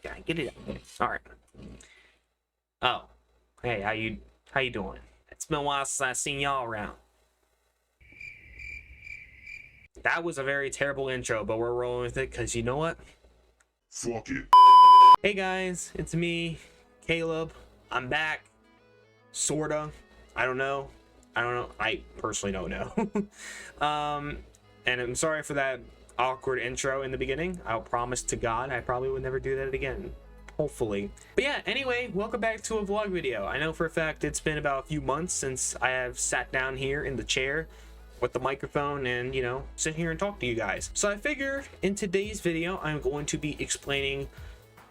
Yeah, get it up. All right. Oh, hey, how you doing? It's been a while since I seen y'all around. That was a very terrible intro, but we're rolling with it because you know what? Fuck it. Hey guys, it's me, Caleb. I'm back. Sorta. I don't know. I personally don't know. And I'm sorry for that awkward intro in the beginning. I'll promise to God I probably would never do that again. Hopefully. But yeah, anyway, welcome back to a vlog video. I know for a fact it's been about a few months since I have sat down here in the chair with the microphone and, you know, sit here and talk to you guys. So I figured in today's video, I'm going to be explaining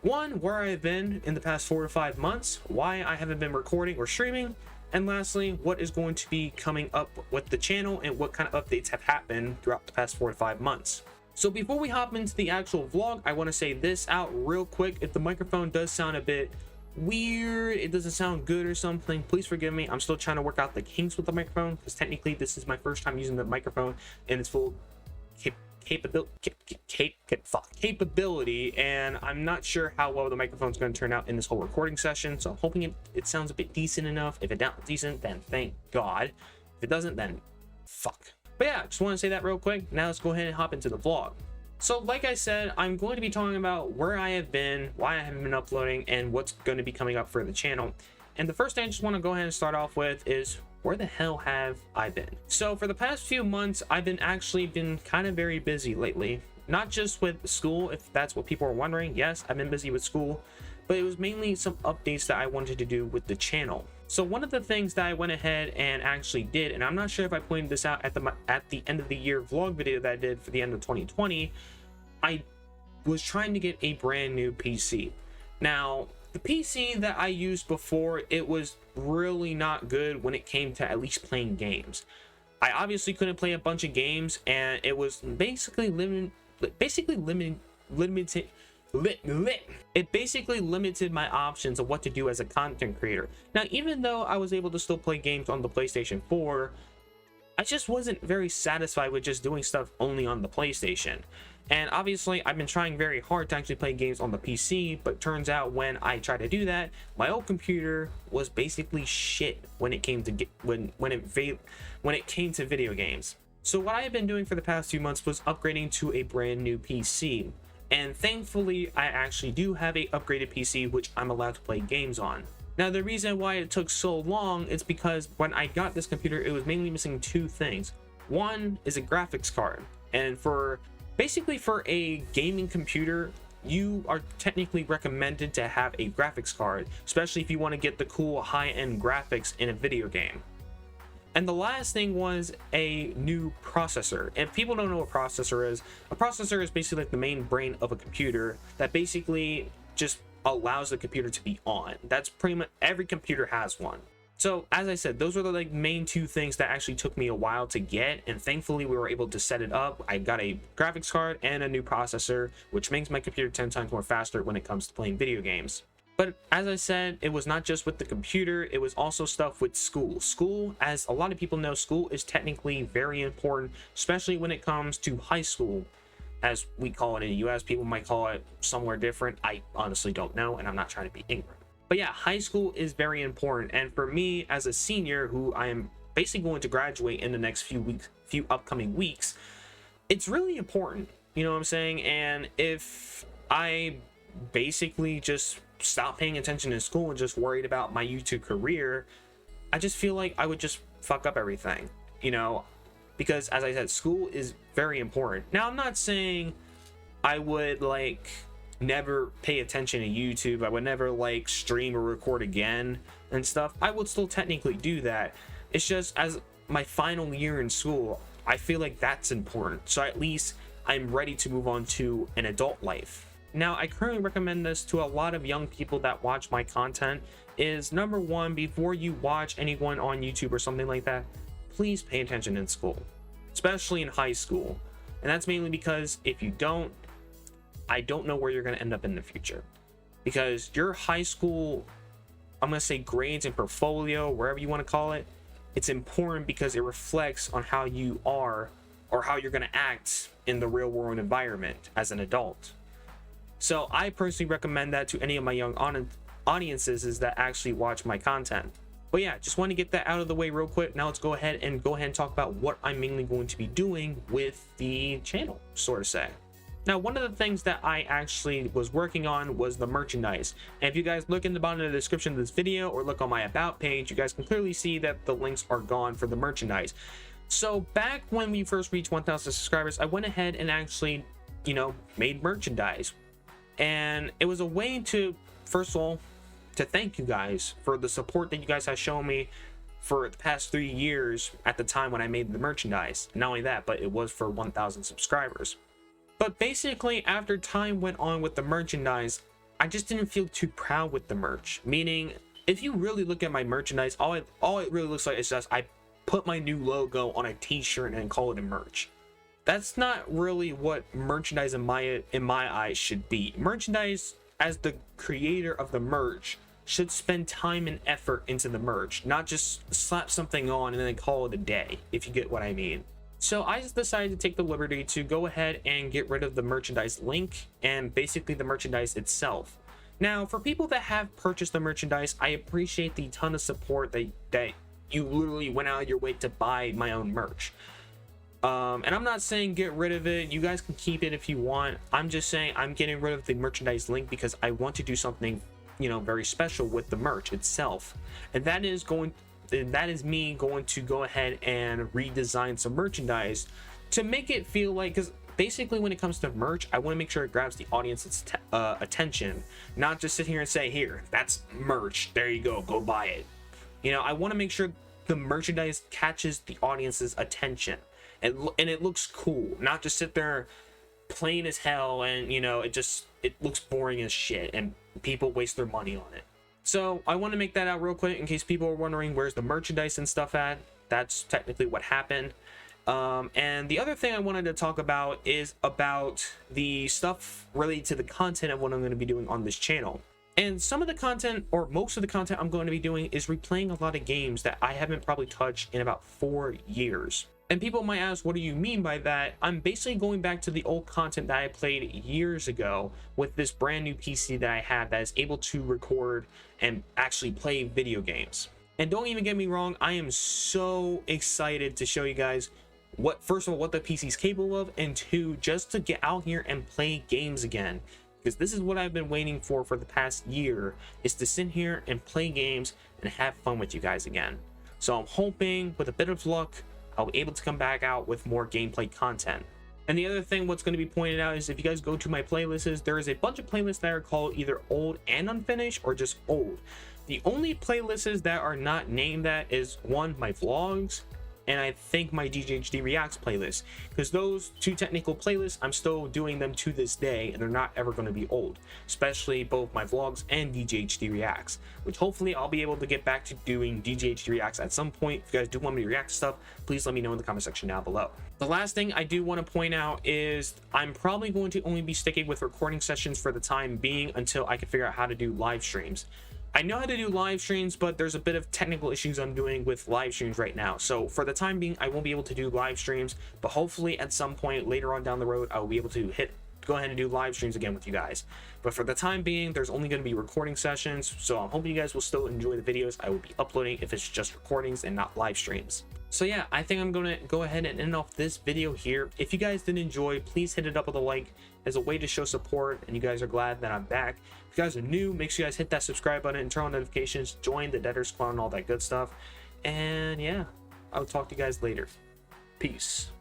one, where I've been in the past 4 to 5 months, why I haven't been recording or streaming, and lastly, what is going to be coming up with the channel and what kind of updates have happened throughout the past 4 to 5 months. So before we hop into the actual vlog, I want to say this out real quick. If the microphone does sound a bit weird, it doesn't sound good or something, please forgive me. I'm still trying to work out the kinks with the microphone because technically this is my first time using the microphone in its full capability, and I'm not sure how well the microphone's going to turn out in this whole recording session, so I'm hoping it sounds a bit decent enough. If it's not decent, then thank God. If it doesn't, then fuck. But yeah, just want to say that real quick. Now let's go ahead and hop into the vlog. So like I said, I'm going to be talking about where I have been, why I haven't been uploading, and what's going to be coming up for the channel. And the first thing I just want to go ahead and start off with is, where the hell have I been? So for the past few months, I've been kind of very busy lately. Not just with school, if that's what people are wondering. Yes, I've been busy with school, but it was mainly some updates that I wanted to do with the channel. So one of the things that I went ahead and actually did, and I'm not sure if I pointed this out at the end of the year vlog video that I did for the end of 2020, I was trying to get a brand new PC. Now, the PC that I used before, it was really not good when it came to at least playing games. I obviously couldn't play a bunch of games, and it was basically limited my options of what to do as a content creator. Now, even though I was able to still play games on the PlayStation 4, I just wasn't very satisfied with just doing stuff only on the PlayStation. And obviously, I've been trying very hard to actually play games on the PC, but turns out when I tried to do that, my old computer was basically shit when it came to when it came to video games. So what I have been doing for the past few months was upgrading to a brand new PC. And thankfully, I actually do have a upgraded PC which I'm allowed to play games on. Now, the reason why it took so long is because when I got this computer, it was mainly missing two things. One is a graphics card, and basically for a gaming computer, you are technically recommended to have a graphics card, especially if you want to get the cool high-end graphics in a video game. And the last thing was a new processor. And if people don't know what a processor is basically like the main brain of a computer that basically just allows the computer to be on. That's pretty much every computer has one. So as I said, those are the main two things that actually took me a while to get, and thankfully we were able to set it up. I got a graphics card and a new processor, which makes my computer 10 times more faster when it comes to playing video games. But as I said, it was not just with the computer, it was also stuff with school. School, as a lot of people know, school is technically very important, especially when it comes to high school, as we call it in the US. People might call it somewhere different. I honestly don't know, and I'm not trying to be ignorant. But yeah, high school is very important, and for me as a senior who I am basically going to graduate in the next few upcoming weeks, it's really important, you know what I'm saying? And if I basically just stop paying attention in school and just worried about my YouTube career, I just feel like I would just fuck up everything, you know, because as I said, school is very important. Now, I'm not saying I would never pay attention to YouTube. I would never stream or record again and stuff. I would still technically do that. It's just as my final year in school, I feel like that's important. So at least I'm ready to move on to an adult life. Now, I currently recommend this to a lot of young people that watch my content is, number one, before you watch anyone on YouTube or something like that, please pay attention in school, especially in high school. And that's mainly because if you don't, I don't know where you're going to end up in the future, because your high school, I'm going to say grades and portfolio, wherever you want to call it, it's important because it reflects on how you are or how you're going to act in the real world environment as an adult. So I personally recommend that to any of my young audiences is that actually watch my content. But yeah, just want to get that out of the way real quick. Now let's go ahead and talk about what I'm mainly going to be doing with the channel, sort of say. Now, one of the things that I actually was working on was the merchandise. And if you guys look in the bottom of the description of this video or look on my about page, you guys can clearly see that the links are gone for the merchandise. So back when we first reached 1,000 subscribers, I went ahead and actually, made merchandise. And it was a way to, first of all, to thank you guys for the support that you guys have shown me for the past 3 years at the time when I made the merchandise. Not only that, but it was for 1,000 subscribers. But basically, after time went on with the merchandise, I just didn't feel too proud with the merch. Meaning, if you really look at my merchandise, all it really looks like is just I put my new logo on a t-shirt and call it a merch. That's not really what merchandise in my eyes should be. Merchandise, as the creator of the merch, should spend time and effort into the merch, not just slap something on and then call it a day, if you get what I mean. So I just decided to take the liberty to go ahead and get rid of the merchandise link and basically the merchandise itself. Now, for people that have purchased the merchandise, I appreciate the ton of support that you literally went out of your way to buy my own merch. And I'm not saying get rid of it. You guys can keep it if you want. I'm just saying I'm getting rid of the merchandise link because I want to do something, very special with the merch itself. And that is me going to go ahead and redesign some merchandise to make it feel like, because basically when it comes to merch, I want to make sure it grabs the audience's attention, not just sit here and say, here, that's merch, there you go buy it. I want to make sure the merchandise catches the audience's attention and it looks cool, not just sit there plain as hell and it looks boring as shit and people waste their money on it. So I want to make that out real quick in case people are wondering where's the merchandise and stuff at. That's technically what happened. And the other thing I wanted to talk about is about the stuff related to the content of what I'm going to be doing on this channel. And some of the content, or most of the content I'm going to be doing, is replaying a lot of games that I haven't probably touched in about 4 years. And people might ask, what do you mean by that? I'm basically going back to the old content that I played years ago with this brand new PC that I have that is able to record and actually play video games. And don't even get me wrong, I am so excited to show you guys first of all, what the PC is capable of, and two, just to get out here and play games again. Because this is what I've been waiting for the past year, is to sit here and play games and have fun with you guys again. So I'm hoping, with a bit of luck, I'll be able to come back out with more gameplay content. And the other thing what's going to be pointed out is if you guys go to my playlists, there is a bunch of playlists that are called either old and unfinished or just old. The only playlists that are not named that is one, my vlogs, and I think my DJHD Reacts playlist, because those two technical playlists, I'm still doing them to this day and they're not ever going to be old, especially both my vlogs and DJHD Reacts, which hopefully I'll be able to get back to doing DJHD Reacts at some point. If you guys do want me to react to stuff, please let me know in the comment section down below. The last thing I do want to point out is I'm probably going to only be sticking with recording sessions for the time being until I can figure out how to do live streams. I know how to do live streams, but there's a bit of technical issues I'm doing with live streams right now. So for the time being, I won't be able to do live streams, but hopefully at some point later on down the road, I will be able to go ahead and do live streams again with you guys. But for the time being, there's only going to be recording sessions. So I'm hoping you guys will still enjoy the videos I will be uploading if it's just recordings and not live streams. So yeah, I think I'm going to go ahead and end off this video here. If you guys did enjoy, please hit it up with a like as a way to show support, and you guys are glad that I'm back. If you guys are new, make sure you guys hit that subscribe button and turn on notifications, join the Debtor Squad and all that good stuff. And yeah, I'll talk to you guys later. Peace.